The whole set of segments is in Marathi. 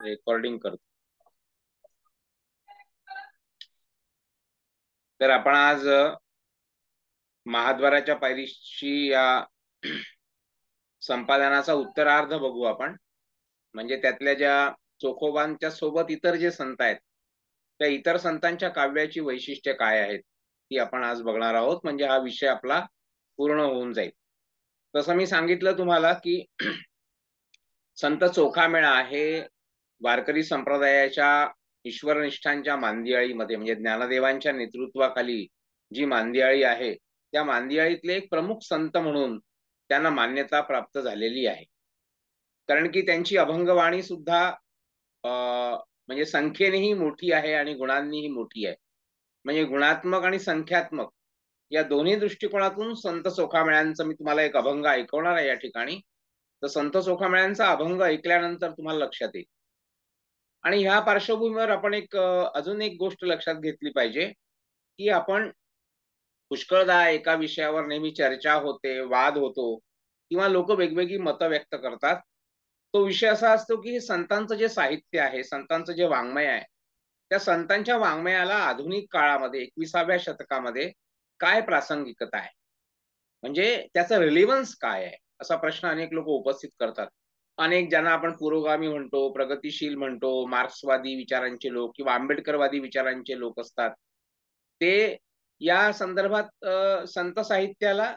रेकॉर्डिंग करतो. तर आपण आज महाद्वाराच्या पायरीशी या संपादनाचा उत्तरार्ध बघू आपण. म्हणजे त्यातल्या ज्या चोखोबांच्या सोबत इतर जे संत आहेत, त्या इतर संतांच्या काव्याची वैशिष्ट्ये काय आहेत ती आपण आज बघणार आहोत. म्हणजे हा विषय आपला पूर्ण होऊन जाईल. तसं मी सांगितलं तुम्हाला की संत चोखामेळा हे वारकरी संप्रदायाच्या ईश्वरनिष्ठांच्या मांदियाळीमध्ये म्हणजे ज्ञानदेवांच्या नेतृत्वाखाली जी मांदियाळी आहे, त्या मांदियाळीतले एक प्रमुख संत म्हणून त्यांना मान्यता प्राप्त झालेली आहे. कारण की त्यांची अभंगवाणी सुद्धा म्हणजे संख्येनेही मोठी आहे आणि गुणांनीही मोठी आहे. म्हणजे गुणात्मक आणि संख्यात्मक या दोन्ही दृष्टिकोनातून संत चोखामेळ्यांचं मी तुम्हाला एक अभंग ऐकवणार आहे या ठिकाणी. तर संत चोखामेळ्यांचा अभंग ऐकल्यानंतर तुम्हाला लक्षात येईल. आणि ह्या पार्श्वभूमीवर आपण एक अजून एक गोष्ट लक्षात घेतली पाहिजे, की आपण पुष्कळदा एका विषयावर नेहमी चर्चा होते, वाद होतो किंवा लोक वेगवेगळी मतं व्यक्त करतात. तो विषय असा असतो, की हे संतांचं जे साहित्य आहे, संतांचं जे वाङ्मय आहे, त्या संतांच्या वाङ्मयाला आधुनिक काळामध्ये 21व्या शतकामध्ये काय प्रासंगिकता आहे? म्हणजे त्याचं रिलेव्हन्स काय आहे? असा प्रश्न अनेक लोक उपस्थित करतात. अनेक ज्यांना आपण पुरोगामी म्हणतो, प्रगतिशील म्हणतो, मार्क्सवादी विचारांचे लोक किंवा आंबेडकरवादी विचारांचे लोक असतात. ते या संदर्भात संत साहित्याला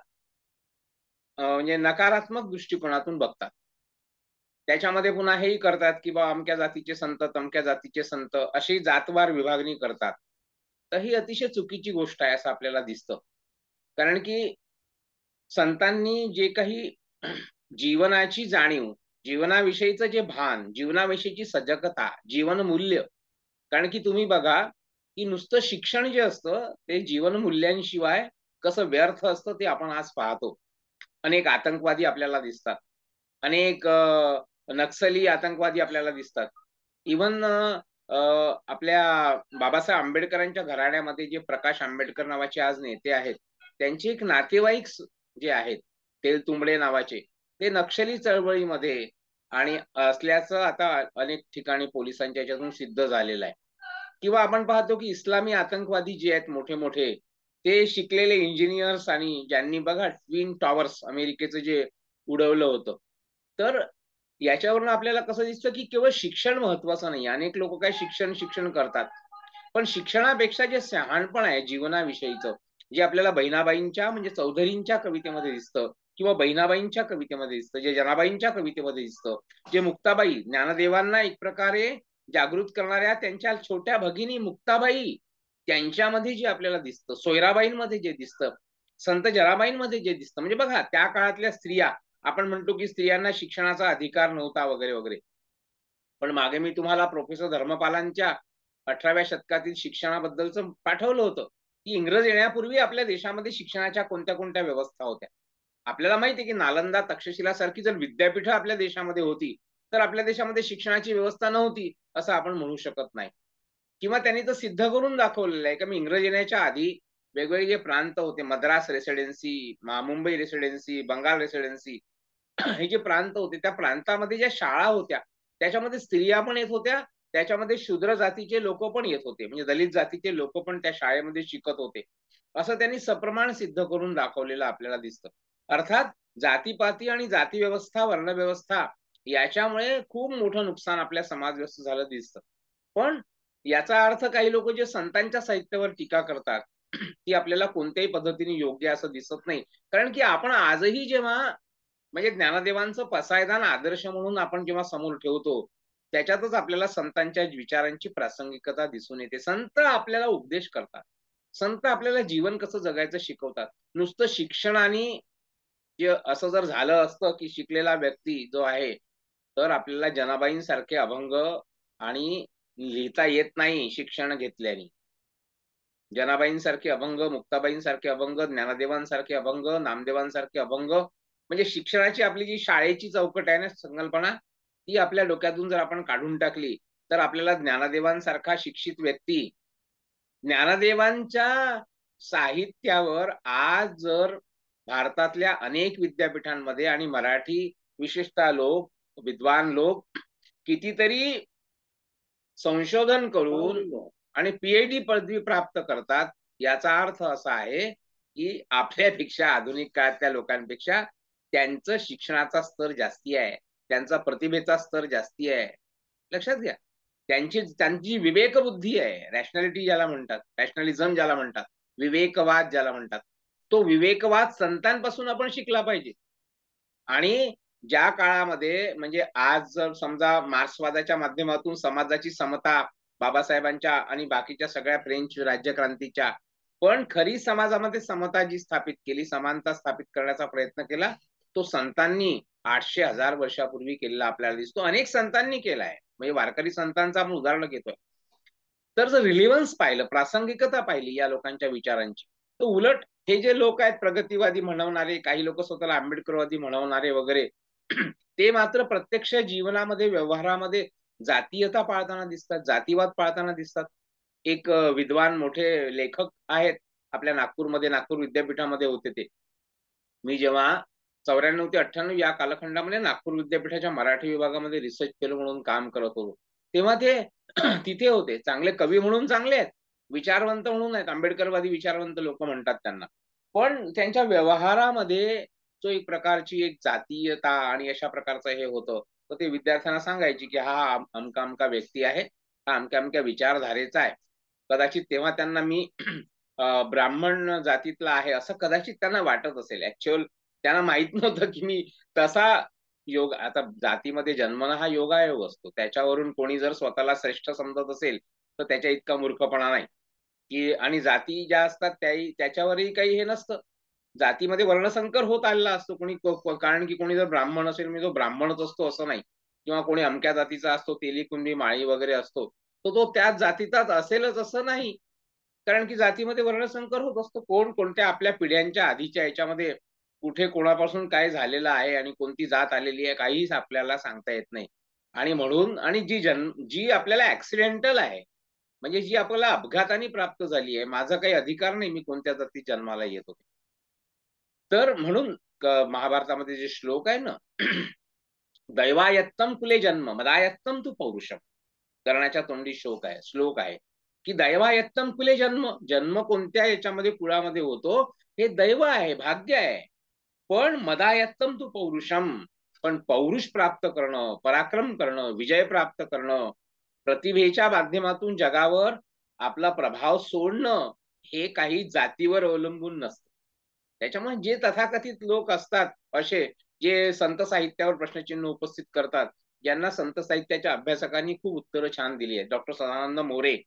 म्हणजे नकारात्मक दृष्टिकोनातून बघतात. त्याच्यामध्ये पुन्हा हेही करतात, की बा अमक्या जातीचे संत, तमक्या जातीचे संत अशी जातवार विभागणी करतात. तर ही अतिशय चुकीची गोष्ट आहे असं आपल्याला दिसतं. कारण की संतांनी जे काही जीवनाची जाणीव, जीवनाविषयीचं जे भान, जीवनाविषयीची सजगता, जीवनमूल्य. कारण की तुम्ही बघा, की नुसतं शिक्षण जे असतं ते जीवनमूल्यांशिवाय कसं व्यर्थ असतं ते आपण आज पाहतो. अनेक आतंकवादी आपल्याला दिसतात. अनेक नक्सली आतंकवादी आपल्याला दिसतात. इव्हन आपल्या बाबासाहेब आंबेडकरांच्या घराण्यामध्ये जे प्रकाश आंबेडकर नावाचे आज नेते आहेत, त्यांचे एक नातेवाईक जे आहेत, तेलतुंबडे नावाचे, ते नक्षली चळवळीमध्ये आणि असल्याचं आता अनेक ठिकाणी पोलिसांच्या ह्याच्यातून सिद्ध झालेलं आहे. किंवा आपण पाहतो की इस्लामी आतंकवादी जे आहेत मोठे मोठे, ते शिकलेले इंजिनियर्स आणि ज्यांनी बघा ट्विन टॉवर्स अमेरिकेचं जे उडवलं होतं. तर याच्यावरून आपल्याला कसं दिसतं की केवळ शिक्षण महत्वाचं नाही. अनेक लोक काय शिक्षण शिक्षण करतात. पण शिक्षणापेक्षा जे शहाणपण आहे जीवनाविषयीचं, जे आपल्याला बहिणाबाईंच्या म्हणजे चौधरींच्या कवितेमध्ये दिसतं किंवा बहिणाबाईंच्या कवितेमध्ये दिसतं, जे जनाबाईंच्या कवितेमध्ये दिसतं, जे मुक्ताबाई ज्ञानदेवांना एक प्रकारे जागृत करणाऱ्या त्यांच्या छोट्या भगिनी मुक्ताबाई त्यांच्यामध्ये जे आपल्याला दिसतं, सोयराबाईंमध्ये जे दिसतं, संत जराबाईंमध्ये जे दिसतं. म्हणजे बघा त्या काळातल्या स्त्रिया, आपण म्हणतो की स्त्रियांना शिक्षणाचा अधिकार नव्हता वगैरे वगैरे. पण मागे मी तुम्हाला प्रोफेसर धर्मपालांच्या 18व्या शतकातील शिक्षणाबद्दलचं पाठवलं होतं, की इंग्रज येण्यापूर्वी आपल्या देशामध्ये शिक्षणाच्या कोणत्या कोणत्या व्यवस्था होत्या. आपल्याला माहिती आहे की नालंदा, तक्षशिला सारखी जर विद्यापीठं आपल्या देशामध्ये होती, तर आपल्या देशामध्ये शिक्षणाची व्यवस्था नव्हती असं आपण म्हणू शकत नाही. किंवा त्यांनी तर सिद्ध करून दाखवलेलं आहे की मी इंग्रज येण्याच्या आधी वेगवेगळे जे प्रांत होते, Madras residency, Mumbai residency, Bengal residency, हे जे प्रांत होते त्या प्रांतामध्ये ज्या शाळा होत्या त्याच्यामध्ये स्त्रिया पण येत होत्या, त्याच्यामध्ये शूद्र जातीचे लोक पण येत होते, म्हणजे दलित जातीचे लोक पण त्या शाळेमध्ये शिकत होते. असं त्यांनी सप्रमाण सिद्ध करून दाखवलेलं आपल्याला दिसतं. अर्थात जातीपाती आणि जाती व्यवस्था, वर्णव्यवस्था याच्यामुळे खूप मोठं नुकसान आपल्या समाज व्यवस्था झालं दिसतं. पण याचा अर्थ काही लोक जे संतांच्या साहित्यावर टीका करतात ती आपल्याला कोणत्याही पद्धतीने योग्य असं दिसत नाही. कारण की आपण आजही जेव्हा म्हणजे ज्ञानदेवांचं पसायदान आदर्श म्हणून आपण जेव्हा समोर ठेवतो, त्याच्यातच आपल्याला संतांच्या विचारांची प्रासंगिकता दिसून येते. संत आपल्याला उपदेश करतात. संत आपल्याला जीवन कसं जगायचं शिकवतात. नुसतं शिक्षण आणि जे असं जर झालं असतं, की शिकलेला व्यक्ती जो आहे, तर आपल्याला जनाबाईंसारखे अभंग आणि लिहिता येत नाही शिक्षण घेतल्याने. जनाबाईंसारखे अभंग, मुक्ताबाईंसारखे अभंग, ज्ञानदेवांसारखे अभंग, नामदेवांसारखे अभंग, म्हणजे शिक्षणाची आपली जी शाळेची चौकट आहे ना संकल्पना, ती आपल्या डोक्यातून जर आपण काढून टाकली, तर आपल्याला ज्ञानदेवांसारखा शिक्षित व्यक्ती, ज्ञानदेवांच्या साहित्यावर आज जर भारतातल्या अनेक विद्यापीठांमध्ये आणि मराठी विशेषतः लोक, विद्वान लोक कितीतरी संशोधन करून आणि पीएचडी पदवी प्राप्त करतात, याचा अर्थ असा आहे की आपल्यापेक्षा आधुनिक काळातल्या लोकांपेक्षा त्यांचं शिक्षणाचा स्तर जास्ती आहे, त्यांचा प्रतिभेचा स्तर जास्ती आहे. लक्षात घ्या, त्यांची विवेकबुद्धी आहे, रॅशनॅलिटी ज्याला म्हणतात, रॅशनॅलिझम ज्याला म्हणतात, विवेकवाद ज्याला म्हणतात, तो विवेकवाद संतांपासून आपण शिकला पाहिजे. आणि ज्या काळामध्ये म्हणजे आज जर समजा मार्क्सवादाच्या माध्यमातून समाजाची समता बाबासाहेबांच्या आणि बाकीच्या सगळ्या फ्रेंच राज्यक्रांतीच्या, पण खरी समाजामध्ये समता जी स्थापित केली, समानता स्थापित करण्याचा प्रयत्न केला, तो संतांनी 800-1000 वर्षापूर्वी केलेला आपल्याला दिसतो. अनेक संतांनी केलाय, म्हणजे वारकरी संतांचा आपण उदाहरण घेतोय. तर जर रिलिव्हन्स पाहिलं, प्रासंगिकता पाहिली या लोकांच्या विचारांची, तर उलट हे जे लोक आहेत प्रगतीवादी म्हणवणारे, काही लोक स्वतःला आंबेडकरवादी म्हणवणारे वगैरे, ते मात्र प्रत्यक्ष जीवनामध्ये, व्यवहारामध्ये जातीयता पाळताना दिसतात, जातीवाद पाळताना दिसतात. एक विद्वान मोठे लेखक आहेत आपल्या नागपूरमध्ये, नागपूर विद्यापीठामध्ये होते ते. मी जेव्हा 94 ते 98 या कालखंडामध्ये नागपूर विद्यापीठाच्या मराठी विभागामध्ये रिसर्च फेलो म्हणून काम करत होतो, तेव्हा ते तिथे होते. चांगले कवी म्हणून चांगले आहेत, विचारवंत म्हणून आहेत, आंबेडकरवादी विचारवंत लोक म्हणतात त्यांना. पण त्यांच्या व्यवहारामध्ये जो एक प्रकारची एक जातीयता आणि अशा प्रकारचं हे होतं, तर ते विद्यार्थ्यांना सांगायची की हा अमका अमका व्यक्ती आहे, हा अमक्या अमक्या विचारधारेचा आहे. कदाचित तेव्हा त्यांना मी ब्राह्मण जातीतला आहे असं कदाचित त्यांना वाटत असेल. ऍक्च्युअल त्यांना माहित नव्हतं की मी तसा योग, आता जातीमध्ये जन्मणं हा योगायोग असतो, त्याच्यावरून कोणी जर स्वतःला श्रेष्ठ समजत असेल तर त्याच्या इतका मूर्खपणा नाही. की आणि जाती ज्या असतात त्याच्यावरही काही हे नसतं, जातीमध्ये वर्णसंकर होत आलेला असतो. कोणी कारण की कोणी जर ब्राह्मण असेल म्हणजे तो ब्राह्मणच असतो असं नाही, किंवा कोणी अमक्या जातीचा असतो, तेली कुंभी माळी वगैरे असतो, तो त्याच जातीचाच असेलच असं नाही. कारण की जातीमध्ये वर्णसंकर होत असतो. कोण कोणत्या आपल्या पिढ्यांच्या आधीच्या याच्यामध्ये कुठे कोणापासून काय झालेलं आहे आणि कोणती जात आलेली आहे काहीच आपल्याला सांगता येत नाही. आणि म्हणून आणि जी आपल्याला ऍक्सिडेंटल आहे, म्हणजे जी आपल्याला अपघाताने प्राप्त झाली आहे, माझा काही अधिकार नाही मी कोणत्या जातीत जन्माला येतो. तर म्हणून महाभारतामध्ये जे श्लोक आहे ना, दैवायत्तम कुले जन्म मदायत्तम तू पौरुषम, कर्णाच्या तोंडी श्लोक आहे की दैवायत्तम कुले जन्म, जन्म कोणत्या याच्यामध्ये कुळामध्ये होतो हे दैव आहे, भाग्य आहे. पण मदायत्तम तू पौरुषम, पण पौरुष प्राप्त करणं, पराक्रम करणं, विजय प्राप्त करणं, प्रतिभेच्या माध्यमातून जगावर आपला प्रभाव सोडणं, हे काही जातीवर अवलंबून नसतं. त्याच्यामुळे जे तथाकथित लोक असतात असे, जे संत साहित्यावर प्रश्नचिन्ह उपस्थित करतात, ज्यांना संत साहित्याच्या अभ्यासकांनी खूप उत्तरं छान दिली आहेत, डॉक्टर सदानंद मोरे,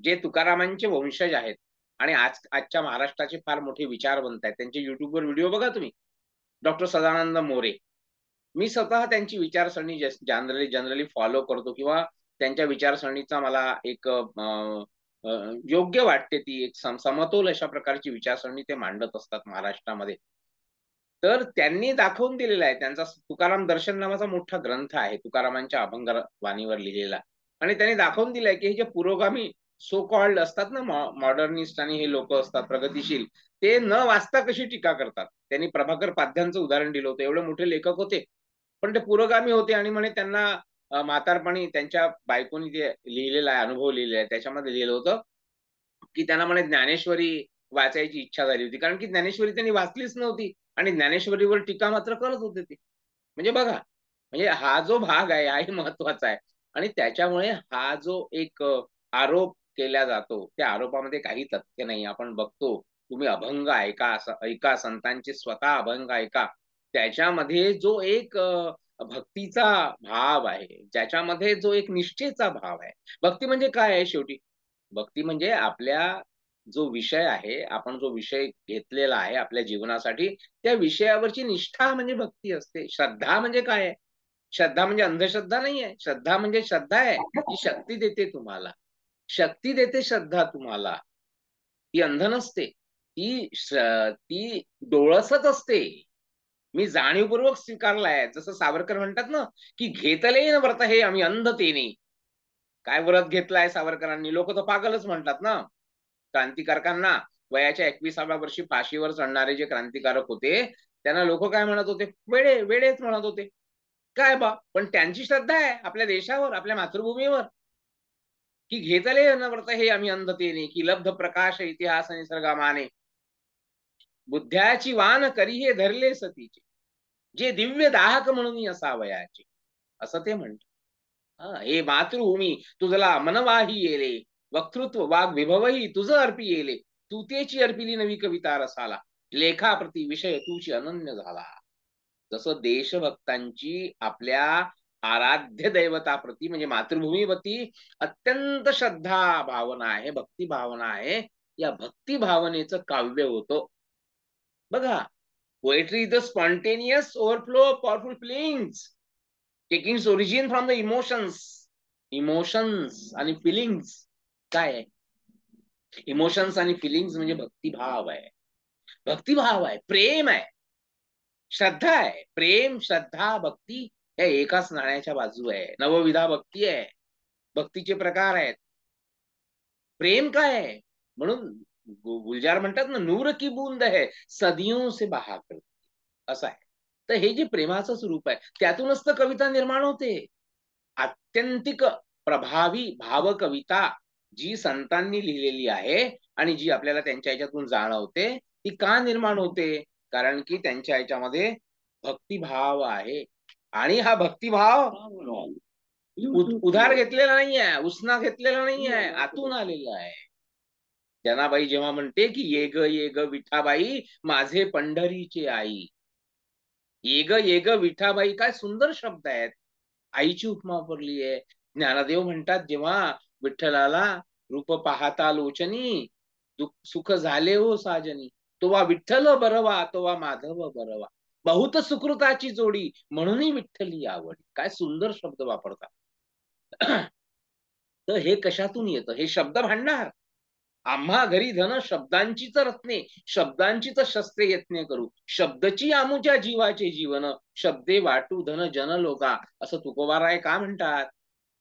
जे तुकारामांचे वंशज आहेत आणि आजच्या महाराष्ट्राचे फार मोठे विचारवंत आहेत, त्यांचे युट्यूबवर व्हिडिओ बघा तुम्ही, डॉक्टर सदानंद मोरे. मी स्वतः त्यांची विचारसरणी जनरली फॉलो करतो, किंवा त्यांच्या विचारसरणीचा मला एक योग्य वाटते, ती एक समतोल अशा प्रकारची विचारसरणी ते मांडत असतात महाराष्ट्रामध्ये. तर त्यांनी दाखवून दिलेला आहे, त्यांचा तुकाराम दर्शन नावाचा मोठा ग्रंथ आहे, तुकारामांच्या अभंग वाणीवर लिहिलेला, आणि त्यांनी दाखवून दिलंय की हे जे पुरोगामी सो कॉल्ड असतात ना, मॉडर्निस्ट आणि हे लोक असतात प्रगतिशील, ते न वाचता कशी टीका करतात. त्यांनी प्रभाकर पाध्यांचं उदाहरण दिलं होतं, एवढे मोठे लेखक होते पण ते पुरोगामी होते, आणि म्हणे त्यांना म्हातारपणी त्यांच्या बायकोनी ते लिहिलेला आहे, अनुभव लिहिलेला आहे, त्याच्यामध्ये लिहिलं होतं की त्यांना म्हणे ज्ञानेश्वरी वाचायची इच्छा झाली होती, कारण की ज्ञानेश्वरी त्यांनी वाचलीच नव्हती आणि ज्ञानेश्वरीवर टीका मात्र करत होते ते. म्हणजे बघा, म्हणजे हा जो भाग आहे हाही महत्वाचा आहे. आणि त्याच्यामुळे हा जो एक आरोप केला जातो, त्या आरोपामध्ये काही तथ्य नाही. आपण बघतो, तुम्ही अभंग ऐका, संतांचे स्वतः अभंग ऐका, त्याच्यामध्ये जो एक भक्तीचा भाव आहे, ज्याच्यामध्ये जो एक निष्ठेचा भाव आहे. भक्ती म्हणजे काय आहे शेवटी? भक्ती म्हणजे आपल्या जो विषय आहे, आपण जो विषय घेतलेला आहे आपल्या जीवनासाठी, त्या विषयावरची निष्ठा म्हणजे भक्ती असते. श्रद्धा म्हणजे काय आहे? श्रद्धा म्हणजे अंधश्रद्धा नाहीये. श्रद्धा म्हणजे श्रद्धा आहे, जी शक्ती देते तुम्हाला. शक्ती देते श्रद्धा तुम्हाला. ती अंध नसते. ती डोळसच असते. मी जाणीवपूर्वक स्वीकारलाय. जसं सावरकर म्हणतात ना, की "घेतले न व्रत हे आम्ही अंधतेने." काय व्रत घेतलाय सावरकरांनी? लोक तर पागलच म्हणतात ना. क्रांतिकारकांना वयाच्या 21व्या वर्षी फाशीवर चढणारे जे क्रांतिकारक होते, त्यांना लोक काय म्हणत होते? वेडेच म्हणत होते. काय बा, पण त्यांची श्रद्धा आहे आपल्या देशावर, आपल्या मातृभूमीवर. की घेतले न व्रत हे आम्ही अंधतेने, की लब्ध प्रकाश इतिहास निसर्गमाने, बुद्ध्याची वान करी हे धरले सतीचे, जे दिव्य दाहक म्हणून असावयाचे, असं ते म्हणतात. हे मातृभूमी तुझला मनवाही येले, वक्तृत्व वाग विभवही तुझ अर्पी येले, तू तेची अर्पिली नवी कविता रसाला, लेखाप्रती विषय तुझी अनन्य झाला. जसं देशभक्तांची आपल्या आराध्य दैवताप्रती म्हणजे मातृभूमीप्रती अत्यंत श्रद्धा भावना आहे, भक्ती भावना आहे, या भक्ती भावनेचं काव्य होतं. बघा, poetry is the spontaneous overflow of powerful feelings taking origin from the emotions. Emotions आणि फिलिंग्स काय आहे? इमोशन्स आणि फिलिंग्स म्हणजे भक्तिभाव आहे. भक्तिभाव आहे, प्रेम आहे, श्रद्धा आहे. प्रेम, श्रद्धा, भक्ती या एकाच नाण्याच्या बाजू आहे. नवविधा भक्ती आहे. भक्तीचे प्रकार आहेत. प्रेम काय आहे? म्हणून गुलजार म्हणतात ना, नूर की बूंद है सदियों से बहा करती, असं आहे. तर हे जे प्रेमाचं स्वरूप आहे त्यातूनच तर कविता निर्माण होते. आत्यंतिक प्रभावी भाव कविता जी संतांनी लिहिलेली आहे आणि जी आपल्याला त्यांच्या ह्याच्यातून जाणवते, ती का निर्माण होते? कारण की त्यांच्या ह्याच्यामध्ये भक्तिभाव आहे. आणि हा भक्तिभाव उधार घेतलेला नाही आहे, उसना घेतलेला नाही आहे, आतून आलेला आहे. जनाबाई जेव्हा म्हणते की ये ग विठाबाई माझे पंढरीचे आई, ये ग विठाबाई, काय सुंदर शब्द आहेत. आईची उपमा वापरली आहे. ज्ञानदेव म्हणतात, जेव्हा विठ्ठलाला रूप पाहता लोचनी, सुख झाले हो साजनी, तोवा विठ्ठल बरवा तोवा माधव बरवा, बहुत सुकृताची जोडी म्हणूनही विठ्ठली आवडी. काय सुंदर शब्द वापरतात. तर हे कशातून येतं? हे शब्द भांडार. आम्हा घरी धन शब्दांचीच रत्ने, शब्दांचीच शस्त्रे यत्ने करू, शब्दची आमुच्या जीवाचे जीवन, शब्दे वाटू धन जन लोका, असं तुकोबाराय का म्हणतात?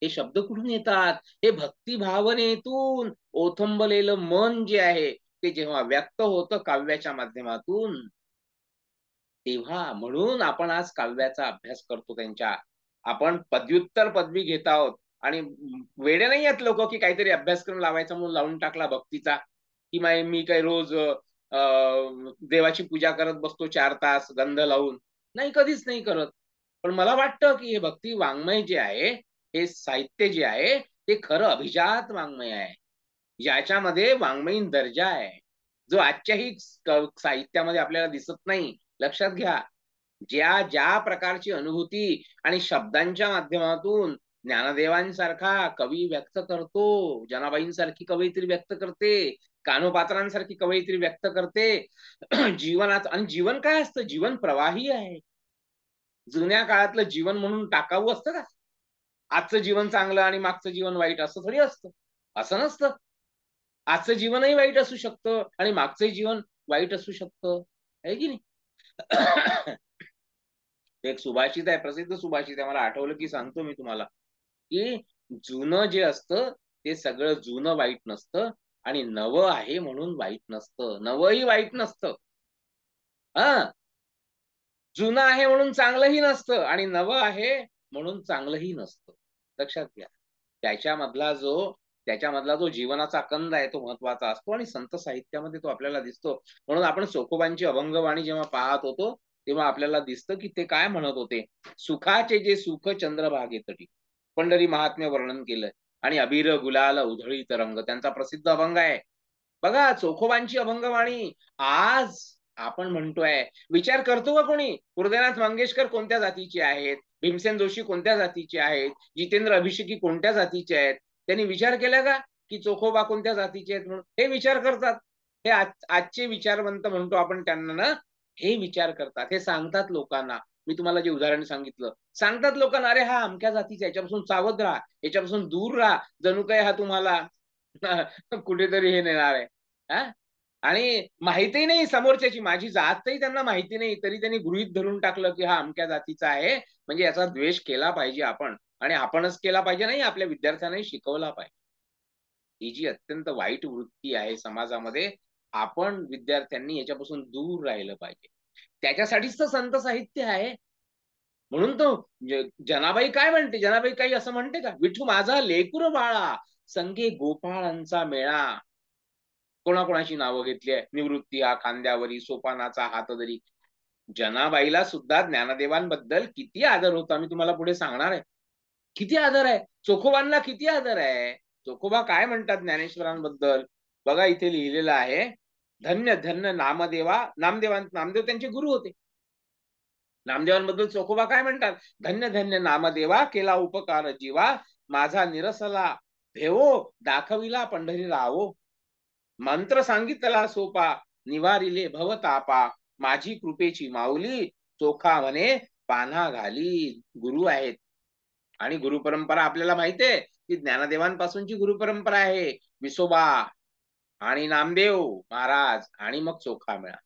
हे शब्द कुठून येतात? हे भक्ती भावनेतून ओथंबलेलं मन जे आहे ते जेव्हा व्यक्त होतं काव्याच्या माध्यमातून, तेव्हा म्हणून आपण आज काव्याचा अभ्यास करतो त्यांच्या. आपण पदव्युत्तर पदवी घेत आहोत आणि वेडे नाही आहेत लोक की काहीतरी अभ्यासक्रम लावायचा म्हणून लावून टाकला भक्तीचा, की मी काही रोज देवाची पूजा करत बसतो 4 तास गंध लावून. नाही, कधीच नाही करत. पण मला वाटतं की हे भक्ती वाङ्मय जे आहे, हे साहित्य जे आहे ते खरं अभिजात वाङ्मय आहे, ज्याच्यामध्ये वाङ्मयीन दर्जा आहे, जो आजच्याही साहित्यामध्ये आपल्याला दिसत नाही. लक्षात घ्या, ज्या ज्या प्रकारची अनुभूती आणि शब्दांच्या माध्यमातून ज्ञानदेवांसारखा कवी व्यक्त करतो, जनाबाईंसारखी कवयित्री व्यक्त करते, कान्होपात्रांसारखी कवयित्री व्यक्त करते जीवनात. आणि जीवन काय असतं? जीवन प्रवाही आहे. जुन्या काळातलं जीवन म्हणून टाकावं असतं का? आजचं जीवन चांगलं आणि मागचं जीवन वाईट असं थोडी असतं. असं नसतं. आजचं जीवनही वाईट असू शकतं आणि मागचंही जीवन वाईट असू शकतं, आहे की नाही? एक सुभाषित आहे, प्रसिद्ध सुभाषित आहे, मला आठवलं की सांगतो मी तुम्हाला, की जुनं जे असतं ते सगळं जुनं वाईट नसतं आणि नवं आहे म्हणून वाईट नसतं. नवंही वाईट नसतं. जुनं आहे म्हणून चांगलंही नसतं आणि नवं आहे म्हणून चांगलंही नसतं. लक्षात घ्या. त्याच्यामधला जो जीवनाचा कंद आहे तो महत्वाचा असतो आणि संत साहित्यामध्ये तो आपल्याला दिसतो. म्हणून आपण चोखोबांची अभंगवाणी जेव्हा पाहत होतो तेव्हा आपल्याला दिसतं की ते काय म्हणत होते. सुखाचे जे सुख चंद्रभागे तटी, पंढरी महात्म्य वर्णन केलं आणि अबीर गुलाल उधळीत रंग, त्यांचा प्रसिद्ध अभंग आहे. बघा, चोखोबांची अभंगवाणी आज आपण म्हणतोय. विचार करतो का कोणी? हृदयनाथ मंगेशकर कोणत्या जातीचे आहेत? भीमसेन जोशी कोणत्या जातीचे आहेत? जितेंद्र अभिषेकी कोणत्या जातीचे आहेत? त्यांनी विचार केला का की चोखोबा कोणत्या जातीचे आहेत म्हणून? हे विचार करतात. हे आजचे विचारवंत म्हणतो आपण त्यांना ना, हे विचार करतात, हे सांगतात लोकांना. मी तुम्हाला जे उदाहरण सांगितलं, सांगतात लोकांना, अरे हा अमक्या जातीचा, याच्यापासून सावध राहा, याच्यापासून दूर राहा, जणू काही हा तुम्हाला कुठेतरी हे नेणार आहे. आणि माहितीही नाही समोरच्याची, माझी जातही त्यांना माहिती नाही, तरी त्यांनी गृहीत धरून टाकलं की हा अमक्या जातीचा आहे, म्हणजे याचा द्वेष केला पाहिजे आपण, आणि आपणच केला पाहिजे, नाही आपल्या विद्यार्थ्यांनाही शिकवला पाहिजे. ही जी अत्यंत वाईट वृत्ती आहे समाजामध्ये, आपण विद्यार्थ्यांनी याच्यापासून दूर राहिलं पाहिजे. त्याच्यासाठीच तर संत साहित्य आहे. म्हणून तो जनाबाई काय म्हणते? जनाबाई काही असं म्हणते का? विठू माझा लेकुर बाळा, संगे गोपाळांचा मेळा. कोणाकोणाची नावं घेतली आहे. निवृत्ती हा खांद्यावरी, सोपानाचा हात धरी. जनाबाईला सुद्धा ज्ञानदेवांबद्दल किती आदर होता मी तुम्हाला पुढे सांगणार आहे. किती आदर आहे, चोखोबांना किती आदर आहे. चोखोबा काय म्हणतात ज्ञानेश्वरांबद्दल बघा, इथे लिहिलेलं आहे. धन्य धन्य नामदेवा. नामदेव त्यांचे गुरु होते. नामदेवांबद्दल चोखोबा काय म्हणतात, धन्य धन्य नामदेवा, केला उपकार जीवा, माझा निरसला भेवो, दाखविला पंढरी रावो. मंत्र सांगितला सोपा, निवारिले भवतापा, माझी कृपेची माऊली, चोखा म्हणे पान्हा घाली. गुरु आहेत. आणि गुरु परंपरा आपल्याला माहिती आहे की ज्ञानदेवांपासूनची गुरु परंपरा आहे. विसोबा आणि नामदेव महाराज आणि मग चोखा मेळा.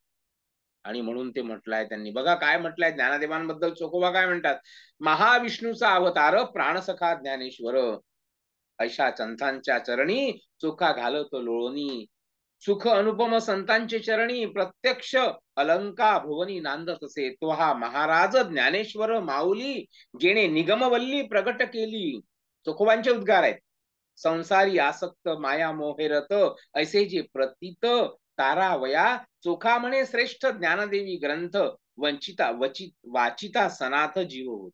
आणि म्हणून ते म्हटलंय त्यांनी. बघा काय म्हटलंय ज्ञानदेवांबद्दल. चोखोबा काय म्हणतात, महाविष्णूचा अवतार प्राणसखा ज्ञानेश्वर, ऐशा संतांच्या चरणी चोखा घालतो लोळणी, सुख अनुपम संतांचे चरणी प्रत्यक्ष अलंका भुवनी नांदत असे. तो हा महाराज ज्ञानेश्वर माऊली, जेणे निगमवल्ली प्रगट केली. चोखोबांचे उद्गार आहेत. संसारी आसक्त माया मोहेरत, ऐसे जे प्रतीत तारावया, चोखा म्हणे श्रेष्ठ ज्ञानदेवी ग्रंथ, वंचिता वाचिता सनाथ जीव होत.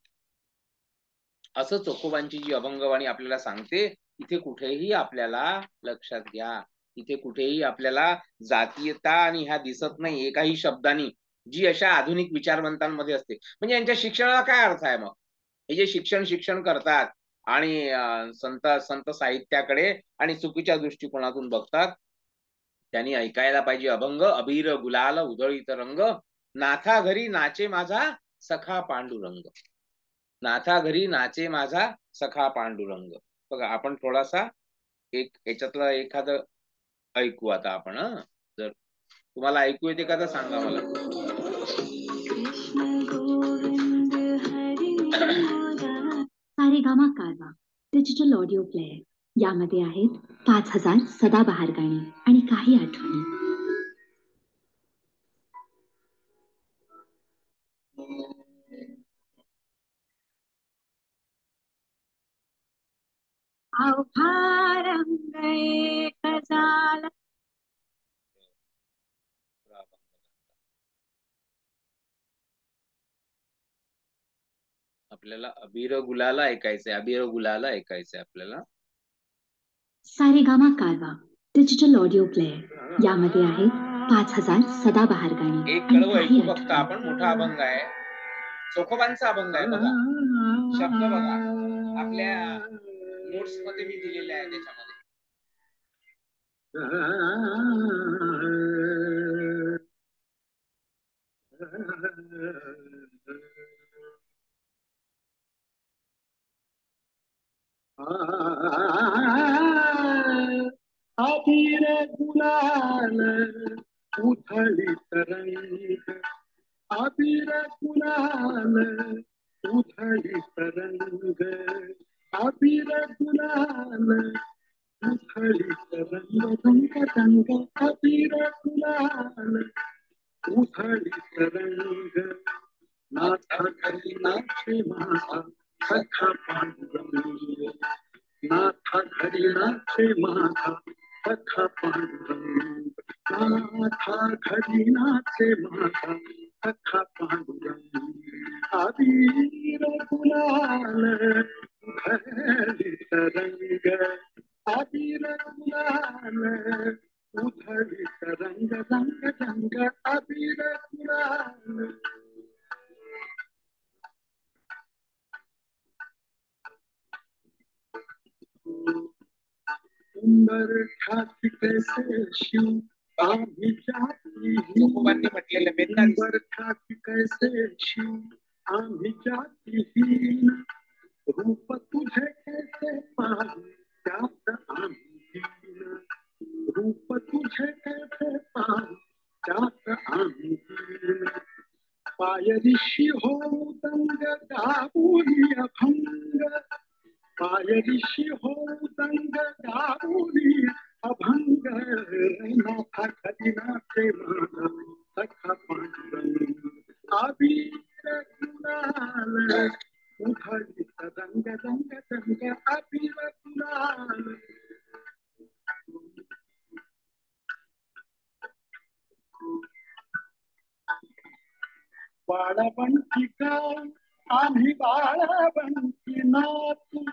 असं चोखोबांची जी अभंगवाणी आपल्याला सांगते. इथे कुठेही आपल्याला लक्षात घ्या, इथे कुठेही आपल्याला जातीयता आणि ह्या दिसत नाही एकाही शब्दांनी, जी अशा आधुनिक विचारवंतांमध्ये असते. म्हणजे यांच्या शिक्षणाला काय अर्थ आहे मग. हे जे शिक्षण करतात आणि संत साहित्याकडे आणि चुकीच्या दृष्टिकोनातून बघतात, त्यांनी ऐकायला पाहिजे अभंग. अबीर गुलाल उधळीत रंग, नाथा घरी नाचे माझा सखा पांडुरंग. नाथा घरी नाचे माझा सखा पांडुरंग. बघा आपण थोडासा याच्यातलं एखादं ऐकू आता आपण. जर तुम्हाला ऐकू येते का तर सांगा मला. सारेगामा कारवा डिजिटल ऑडिओ प्लेअर. यामध्ये आहेत 5000 सदाबहार गाणी आणि काही आठवणी. आपल्याला अबीर गुलाला ऐकायचंय. अबीर गुलाला ऐकायचंय आपल्याला. सारेगामा कारवा डिजिटल ऑडिओ प्लेअर. यामध्ये आहेत 5000 सदाबहार गाणी एक आणि कळव काही ऐकू फक्त आठवणी. आपण. मोठा अभंग आहे, चोखोबांचा अभंग आहे. बघा शब्द बघा, आपल्या नोट्स मध्ये मी दिलेले आहे त्याच्यामध्ये. अबीर गुलाल उधळीत रंग, अबीर गुलाल उधळीत रंग, अबीर गुलाल उधळीत रंग, रंग रंग अबीर गुलाल उधळीत रंग, नाथा घरी नाचे माझा सखा पांडुरंग, नाथा घरी नाचे माझा सखा पांडुरंग, नाथा घरी नाचे माझा सखा पांडुरंग, अबीर गुलाल उधळीत रंग, अबीर गुलाल उधळीत रंग, रंग रंग अबीर गुलाल. सुंदर ठाक कैसे शिव आम्ही जाती, सुंदर ठाक कैसे शिव आम्ही जातीहीन, रूप तुझे कैसे पाहू त्यात आम्ही दीन, रूप तुझे कैसे पाहू त्यात आम्ही दीन, पायरीशी होऊ दंग गाऊली अभंग, पायरीशी होऊ दंग गाऊली अभंग, नाथा घरी नाचे माझा सखा पांडुरंग, अबीर गुलाल उधळीत रंग, रंग रंग अबीर गुलाल बाळवंतिका आम्ही बाळवंती नातू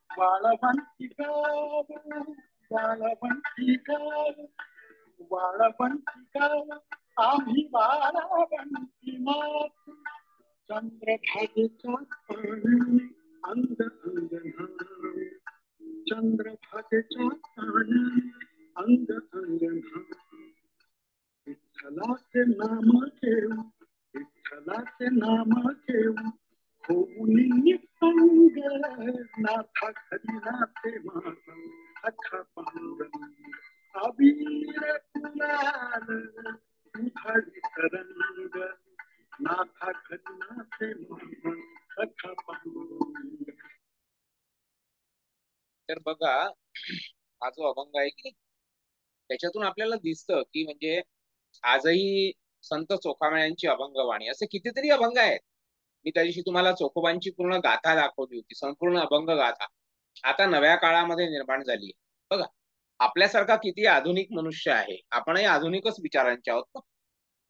बाळवंतिका बाळवंतिका बाळवंतिका आम्ही बाळवंती नातू चंद्रभागेच्या पाणी अंग अंग न्हाण चंद्रभागेच्या पाणी अंग अंग न्हाण विठ्ठलाचे नाम घेऊ विठ्ठलाचे नाम घेऊ होऊन निसंग नाथा खरी नाथे माझा अखा पांडुरंग अबीर गुलाल उधळी तरंग नाथा खरी नाथे माझा अखा पांडुरंग. तर बघा हा जो अभंग आहे की त्याच्यातून आपल्याला दिसतं की म्हणजे आजही संत चोखामेळ्यांची अभंगवाणी असे कितीतरी अभंग आहेत. मी त्या दिवशी तुम्हाला चोखोबांची पूर्ण गाथा दाखवली होती, संपूर्ण अभंग गाथा आता नव्या काळामध्ये निर्माण झाली. बघा आपल्यासारखा किती आधुनिक मनुष्य आहे, आपणही आधुनिकच विचारांचे आहोत ना,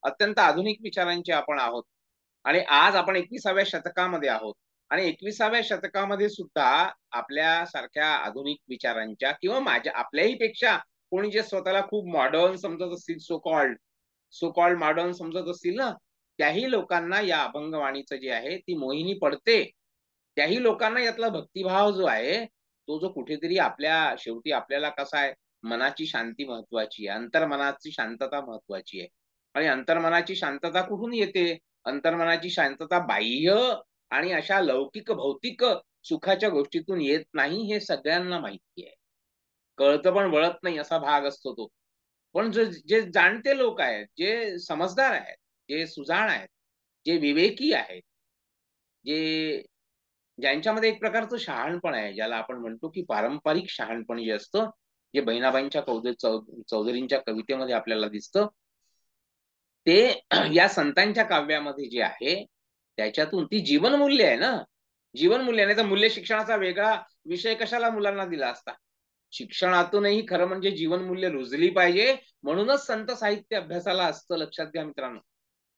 अत्यंत आधुनिक विचारांचे आपण आहोत. आणि आज आपण 21व्या शतकामध्ये आहोत आणि 21व्या शतकामध्ये सुद्धा आपल्यासारख्या आधुनिक विचारांच्या किंवा माझ्या आपल्याही पेक्षा कोणी जे स्वतःला खूप मॉडर्न समजत असतील, सो कॉल्ड मॉडर्न समजत असतील ना, त्याही लोकांना या अभंगवाणीचं जे आहे ती मोहिनी पडते. त्याही लोकांना यातला भक्तिभाव जो आहे तो जो कुठेतरी आपल्या शेवटी आपल्याला कसा आहे, मनाची शांती महत्वाची आहे, अंतर्मनाची शांतता महत्वाची आहे. आणि अंतर्मनाची शांतता कुठून येते? अंतर्मनाची शांतता बाह्य आणि अशा लौकिक भौतिक सुखाच्या गोष्टीतून येत नाही, हे सगळ्यांना माहिती आहे. कळतं पण वळत नाही असा भाग असतो तो. पण जे जाणते लोक आहेत, जे समजदार आहेत, जे सुजाण आहेत, जे विवेकी आहेत, जे ज्यांच्यामध्ये एक प्रकारचं शहाणपण आहे, ज्याला आपण म्हणतो की पारंपरिक शहाणपण जे असतं, जे बहिणाबाईंच्या चौधरींच्या कवितेमध्ये आपल्याला दिसतं, ते या संतांच्या काव्यामध्ये जे आहे त्याच्यातून ती जीवनमूल्य आहे ना. जीवनमूल्य नाही तर मूल्य शिक्षणाचा वेगळा विषय कशाला मुलांना दिला असता. शिक्षणातूनही खरं म्हणजे जीवनमूल्य रुजली पाहिजे, म्हणूनच संत साहित्य अभ्यासाला असतं. लक्षात घ्या मित्रांनो,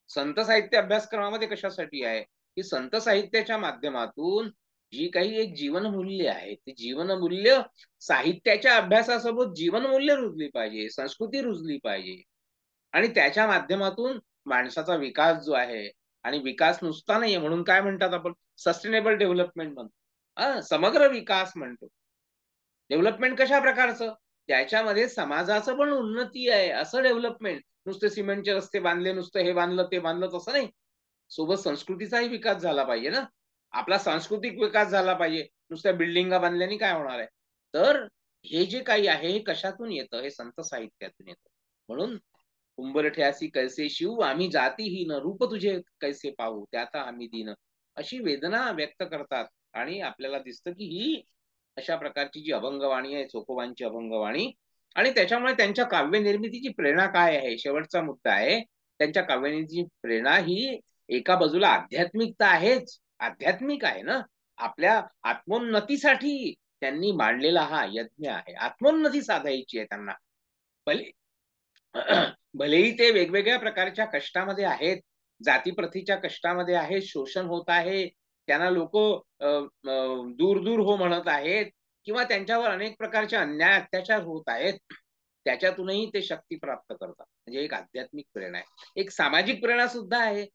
संत साहित्य अभ्यासक्रमामध्ये कशासाठी आहे की संत साहित्याच्या माध्यमातून जी काही एक जीवनमूल्य आहे ती जीवनमूल्य साहित्याच्या अभ्यासासोबत जीवनमूल्य रुजली पाहिजे, संस्कृती रुजली पाहिजे. आणि त्याच्या माध्यमातून माणसाचा विकास जो आहे, आणि विकास नुसता नाहीये म्हणून काय म्हणतात आपण, सस्टेनेबल डेव्हलपमेंट म्हणतो, समग्र विकास म्हणतो. डेव्हलपमेंट कशा प्रकारचं, त्याच्यामध्ये समाजाचं पण उन्नती आहे असं डेव्हलपमेंट. नुसते सिमेंटचे रस्ते बांधले, नुसतं हे बांधलं ते बांधलं तसं नाही. सोबत संस्कृतीचाही विकास झाला पाहिजे ना, आपला सांस्कृतिक विकास झाला पाहिजे. नुसत्या बिल्डिंगा बांधल्याने काय होणार आहे. तर हे जे काही आहे हे कशातून येतं, हे संत साहित्यातून येतं. म्हणून उंबरठ्यासी कैसे शिव आम्ही जातीहीन, रूप तुझे कैसे पाहू त्याता आम्ही दीन, अशी वेदना व्यक्त करतात. आणि आपल्याला दिसतं की ही अशा प्रकारची जी अभंगवाणी आहे चोखोबांची अभंगवाणी, आणि त्याच्यामुळे त्यांच्या काव्य निर्मितीची प्रेरणा काय आहे, शेवटचा मुद्दा आहे. त्यांच्या काव्यनिर्मितीची प्रेरणा ही एका बाजूला आध्यात्मिकता आहेच, आध्यात्मिक आहे ना, आपल्या आत्मोन्नतीसाठी त्यांनी मांडलेला हा यज्ञ आहे. आत्मोन्नती साधायची आहे त्यांना. भले भलेही ते वेगवेगळ्या प्रकारच्या कष्टामध्ये आहेत, जातीप्रथेच्या कष्टामध्ये आहेत, शोषण होत आहे, त्यांना लोक दूर दूर हो म्हणत आहेत, किंवा त्यांच्यावर अनेक प्रकारचे अन्याय अत्याचार होत आहेत, त्याच्यातूनही ते शक्ती प्राप्त करतात. म्हणजे एक आध्यात्मिक प्रेरणा आहे, एक सामाजिक प्रेरणा सुद्धा आहे.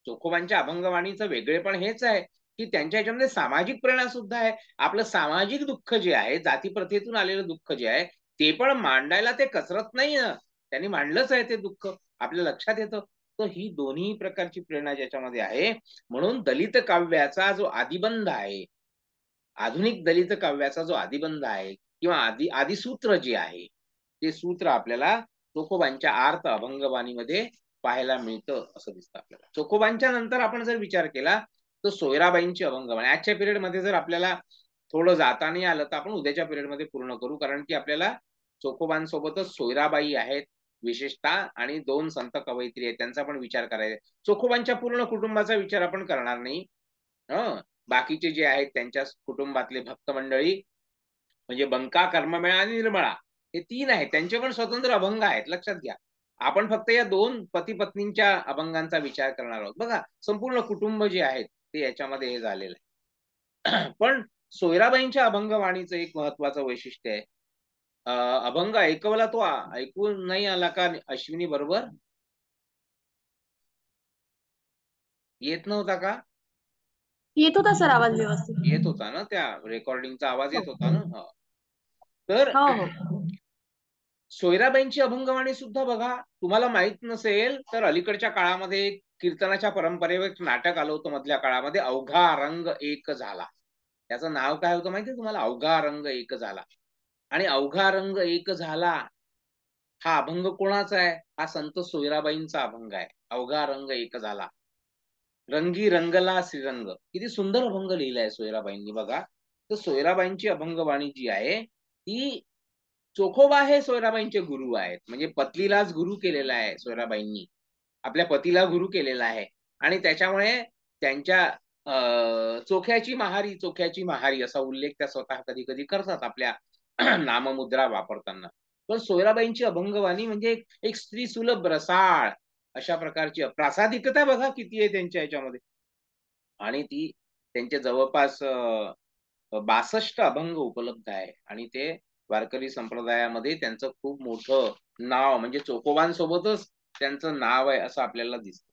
चोखोबांच्या अभंगवाणीचं वेगळेपण हेच आहे की त्यांच्या ह्याच्यामध्ये सामाजिक प्रेरणा सुद्धा आहे. आपलं सामाजिक दुःख जे आहे, जातीप्रथेतून आलेलं दुःख जे आहे ते पण मांडायला ते कसरत नाही ना, त्यांनी मांडलंच आहे ते दुःख, आपल्या लक्षात येतं. तर ही दोन्ही प्रकारची प्रेरणा ज्याच्यामध्ये आहे, म्हणून दलित काव्याचा जो आदिबंध आहे, आधुनिक दलित काव्याचा जो आदिबंध आहे किंवा आदिसूत्र जे आहे, ते सूत्र आपल्याला चोखोबांच्या आर्त अभंगवाणीमध्ये पाहायला मिळतं असं दिसतं आपल्याला. चोखोबांच्या नंतर आपण जर विचार केला तर सोयराबाईंची अभंगवाणी आजच्या पिरियड मध्ये जर आपल्याला थोडं जाता नाही आलं तर आपण उद्याच्या पिरियड मध्ये पूर्ण करू, कारण की आपल्याला चोखोबांसोबतच सोयराबाई आहेत विशेषतः, आणि 2 संत कवयित्री आहेत त्यांचा पण विचार करायचा. चोखोबांच्या पूर्ण कुटुंबाचा विचार आपण करणार नाही. बाकीचे जे आहेत त्यांच्या कुटुंबातले भक्त मंडळी म्हणजे बंका, कर्ममेळा आणि निर्मळा हे 3 आहेत, त्यांचे पण स्वतंत्र अभंग आहेत, लक्षात घ्या. आपण फक्त या दोन पती पत्नींच्या अभंगांचा विचार करणार आहोत. बघा, संपूर्ण कुटुंब जे आहेत ते याच्यामध्ये हे झालेलं आहे. पण सोयराबाईंच्या अभंगवाणीचं एक महत्वाचं वैशिष्ट्य आहे. अभंग ऐकवला तो ऐकून नाही आला का अश्विनी बरोबर? येत नव्हता का? येत होता सर आवाज व्यवस्थित. येत होता ना, त्या रेकॉर्डिंगचा आवाज येत होता ना. तर हो. सोयराबाईंची अभंगवाणी सुद्धा बघा, तुम्हाला माहित नसेल तर अलीकडच्या काळामध्ये कीर्तनाच्या परंपरेवर एक नाटक आलं होतं मधल्या काळामध्ये, अवघा रंग एक झाला. त्याचं नाव काय होतं माहितीये तुम्हाला? अवघा रंग एक झाला. आणि अवघा रंग एक झाला हा अभंग कोणाचा आहे? हा संत सोयराबाईंचा अभंग आहे. अवघा रंग एक झाला, रंगी रंगला श्रीरंग. किती सुंदर अभंग लिहिलाय सोयराबाईंनी बघा. तर सोयराबाईंची अभंगवाणी जी आहे ती, चोखोबा हे सोयराबाईंचे गुरु आहेत. म्हणजे पत्नीलाच गुरु केलेला आहे सोयराबाईंनी, आपल्या पतीला गुरु केलेला आहे. आणि त्याच्यामुळे त्यांच्या चोख्याची महारी असा उल्लेख त्या स्वतः कधी कधी करतात आपल्या नाममुद्रा वापरताना. पण सोयराबाईंची अभंगवाणी म्हणजे एक स्त्री सुलभ रसाळ अशा प्रकारची प्रासादिकता बघा किती आहे त्यांच्या याच्यामध्ये. आणि ती त्यांच्या जवळपास 62 अभंग उपलब्ध आहे. आणि ते वारकरी संप्रदायामध्ये त्यांचं खूप मोठं नाव, म्हणजे चोखोबांसोबतच त्यांचं नाव आहे असं आपल्याला दिसतं.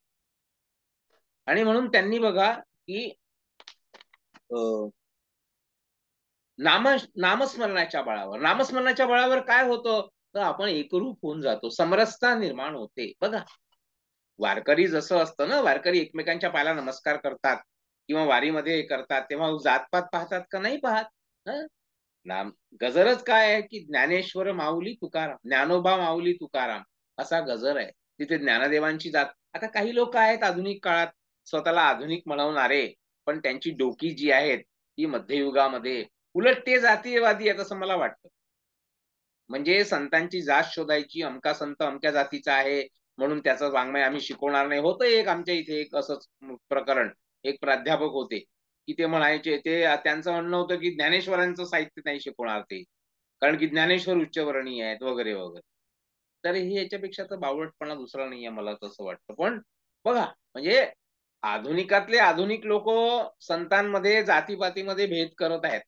आणि म्हणून त्यांनी बघा की नामस्मरणाच्या बळावर काय होतं, तर आपण एकरूप होऊन जातो, समरसता निर्माण होते. बघा, वारकरी जसं असतं ना, वारकरी एकमेकांच्या पायाला नमस्कार करतात किंवा वारीमध्ये करतात तेव्हा जातपात पाहतात का? नाही पाहत. गजरच काय आहे की ज्ञानेश्वर माऊली तुकाराम, ज्ञानोबा माऊली तुकाराम असा गजर आहे. तिथे ज्ञानदेवांची जात. आता काही लोक आहेत आधुनिक काळात स्वतःला आधुनिक म्हणवणारे, पण त्यांची डोकी जी आहेत ती मध्ययुगामध्ये, उलट ते जातीयवादी आहेत असं मला वाटतं. म्हणजे संतांची जात शोधायची, अमका संत अमक्या जातीचा आहे म्हणून त्याचं वाङ्मय आम्ही शिकवणार नाही. होतं एक आमच्या इथे एक असंच प्रकरण. एक प्राध्यापक होते की ते म्हणायचे, ते त्यांचं म्हणणं होतं की ज्ञानेश्वरांचं साहित्य नाही शिकवणार ते, कारण की ज्ञानेश्वर उच्चवर्णीय आहेत वगैरे वगैरे. तर हे याच्यापेक्षा तर बावळटपणा दुसरा नाहीये, मला तसं वाटतं. पण बघा, म्हणजे आधुनिकातले आधुनिक लोक संतांमध्ये जातीपातीमध्ये भेद करत आहेत,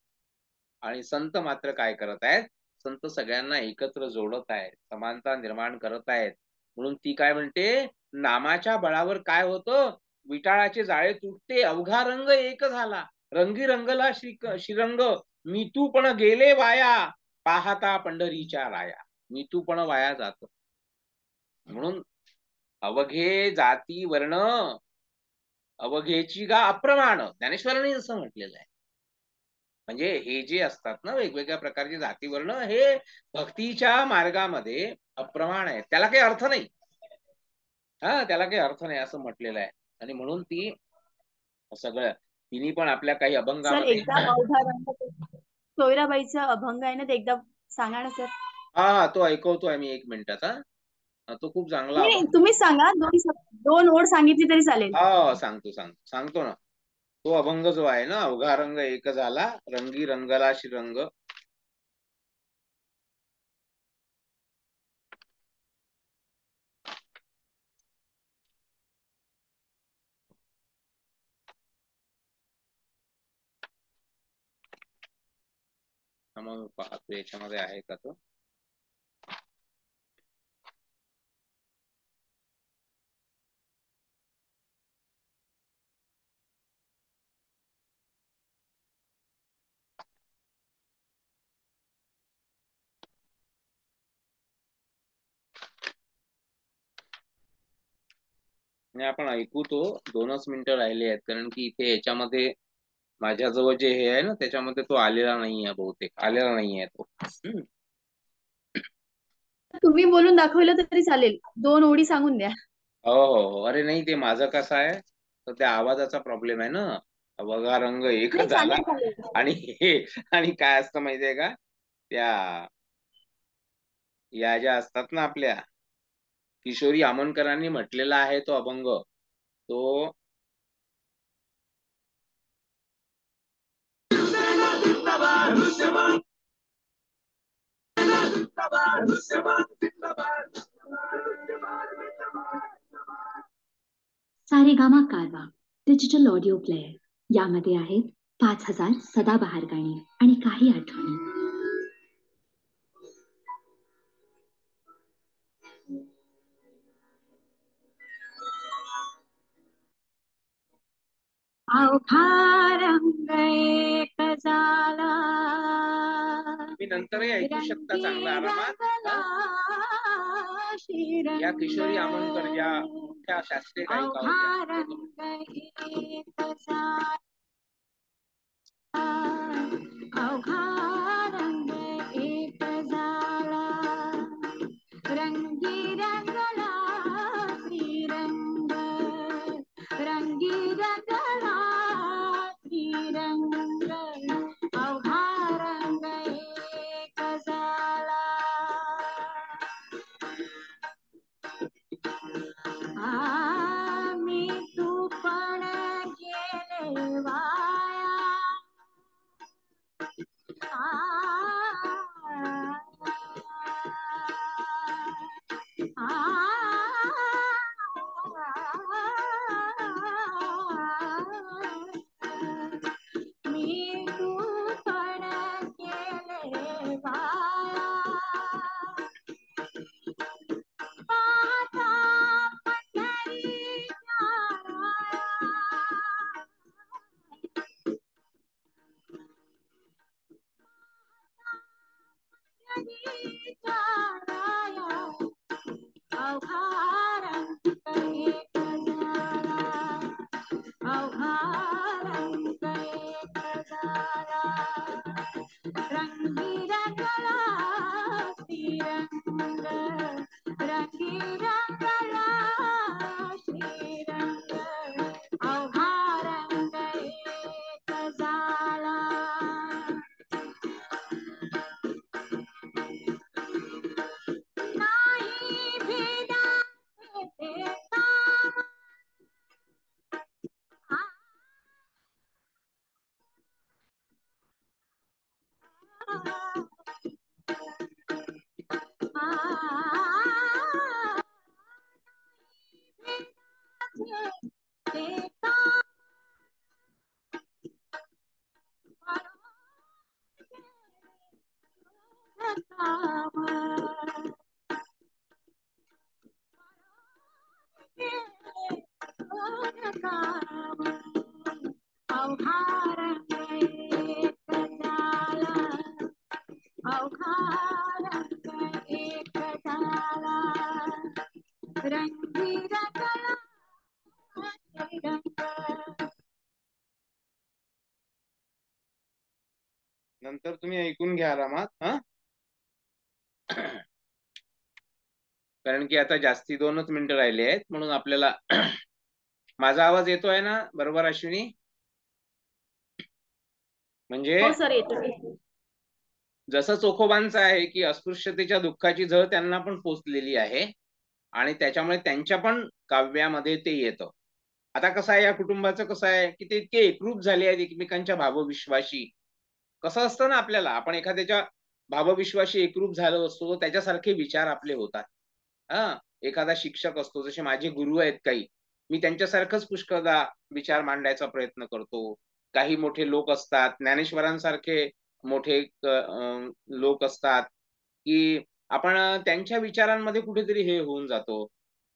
आणि संत मात्र काय करत आहेत? संत सगळ्यांना एकत्र जोडत आहेत, समानता निर्माण करत आहेत. म्हणून ती काय म्हणते, नामाच्या बळावर काय होतं? विटाळाचे जाळे तुटते, अवघा रंग एक झाला, रंगी रंगला श्रीरंग. मी तू पण गेले वाया, पाहता पंढरीच्या राया. मी तू पण वाया जात. म्हणून अवघे जाती वर्ण, अवघेची गा अप्रमाण, ज्ञानेश्वरांनी जसं म्हटलेलं आहे. म्हणजे हे जे असतात ना वेगवेगळ्या प्रकारचे जाती वर्ण, हे भक्तीच्या मार्गामध्ये अप्रमाण आहे, त्याला काही अर्थ नाही. त्याला काही अर्थ नाही असं म्हटलेलं आहे. आणि म्हणून ती सगळं तिने पण आपल्या काही सर अभंगामध्ये एकदा अवघा रंग सोयराबाईचा अभंग आहे ना, ते एकदा सांगा ना सर. हा तो ऐकवतोय मी, 1 मिनिटात. तो खूप चांगला नाही अभंग. तुम्हीच सांगा, दोन ओळ सांगितली तरी चालेल. सांगतो ना. तो अभंग जो आहे ना, अवघा रंग एक झाला, रंगी रंगला श्रीरंग. मग पाहतो याच्यामध्ये आहे का तो. आणि आपण ऐकू तो. 2च मिनिटं राहिले आहेत, कारण की इथे याच्यामध्ये माझ्याजवळ जे हे आहे ना त्याच्यामध्ये तो आलेला नाहीये, बहुतेक आलेला नाहीये तो. तुम्ही बोलून दाखवलं तरी चालेल, 2 ओळी सांगून द्या. हो. अरे नाही, ते माझं कसं आहे, तर त्या आवाजाचा प्रॉब्लेम आहे ना. अवघा रंग एक नाही झाला. चालेल. आणि काय असतं माहितीये का, त्या या ज्या असतात ना आपल्या किशोरी आमोणकरांनी म्हटलेला आहे तो अभंग, तो सारेगामा कारवा डिजिटल ऑडिओ प्लेअर. यामध्ये आहेत 5000 सदाबहार गाणी आणि काही आठवणी. अवघा रंग एक झाला, मी नंतरही ऐकू शकता चांगला आरामात. या किशोरी आमोणकर ज्या मुख्य शास्त्रीय गायिका होत्या. अवघा रंग एक झाला, रंगी रंगला श्रीरंग, रंगी रंगला श्रीरंग. अवघा रंग एक झाला. मी तू पण गेले वाया, मी तू पण गेले वाया. पाहता पंढरीच्या राया, अवघा रंग एक झाला, अवघा रंग एक झाला. रंगी रंगला श्रीरंग, रंगी रंगला श्रीरंग. अवघा रंग एक झाला. नाही भेदाचे ते काम, ते काम अवघा रंग एक झाला, अवघा रंग एक झाला. रंगी रंगला श्रीरंग. नंतर तुम्ही ऐकून घ्या आरामात. कारण की आता जास्ती 2च मिनिटं राहिले आहेत, म्हणून आपल्याला माझा आवाज येतोय ना बरोबर अश्विनी? म्हणजे हो सर, येतोय. जसं चोखोबांचं आहे की अस्पृश्यतेच्या दुःखाची झळ त्यांना पण पोचलेली आहे आणि त्याच्यामुळे त्यांच्या पण काव्यामध्ये ते येतं. आता कसं आहे, या कुटुंबाचं कसं आहे की ते इतके एकरूप झाले आहेत एकमेकांच्या भावविश्वाशी. कसं असतं ना, आपल्याला आपण एखाद्याच्या भावविश्वाशी एकरूप झालो असतो तर त्याच्यासारखे विचार आपले होतात. एखादा शिक्षक असतो, जसे माझे गुरु आहेत काही, मी त्यांच्यासारखंच पुष्कळदा विचार मांडायचा प्रयत्न करतो. काही मोठे लोक असतात, ज्ञानेश्वरांसारखे मोठे लोक असतात की आपण त्यांच्या विचारांमध्ये कुठेतरी हे होऊन जातो.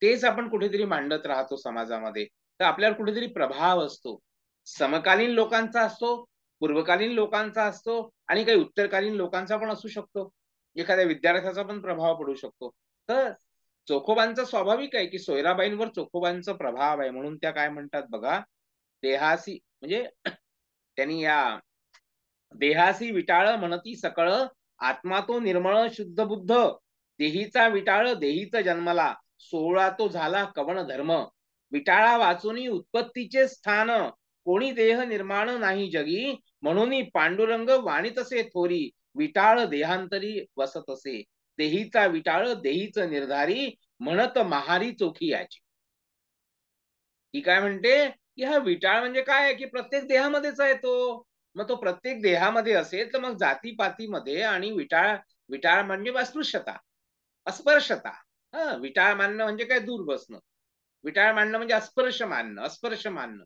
तेच आपण कुठेतरी मांडत राहतो समाजामध्ये, तर आपल्याला कुठेतरी प्रभाव असतो. समकालीन लोकांचा असतो, पूर्वकालीन लोकांचा असतो आणि काही उत्तरकालीन लोकांचा पण असू शकतो. एखाद्या विद्यार्थ्याचा पण प्रभाव पडू शकतो. तर चोखोबांचं स्वाभाविक आहे की सोयराबाईंवर चोखोबांचा प्रभाव आहे, म्हणून त्या काय म्हणतात बघा, देहासी म्हणजे त्यांनी या देहासी विटाळ म्हणती सकळ, आत्मा तो निर्मळ शुद्ध बुद्ध, देहीचा विटाळ देहीच जन्मला, सोळा तो झाला कवण धर्म, विटाळा वाचुनी उत्पत्तीचे स्थान, कोणी देह निर्माण नाही जगी, म्हणून पांडुरंग वाणीतसे थोरी, विटाळ देहांतरी वसत असे, देहीचा विटाळ देहीच निर्धारी, म्हणत महारी चोखी याची. ही काय म्हणते की हा विटाळ म्हणजे काय आहे की प्रत्येक देहामध्येच आहे तो. मग तो प्रत्येक देहामध्ये असेल तर मग जातीपातीमध्ये आणि विटाळ म्हणजे अस्पृश्यता, अस्पर्शता. विटाळ मानणं म्हणजे काय, दूर बसणं. विटाळ मानणं म्हणजे अस्पर्श मानणं, अस्पर्श मानणं.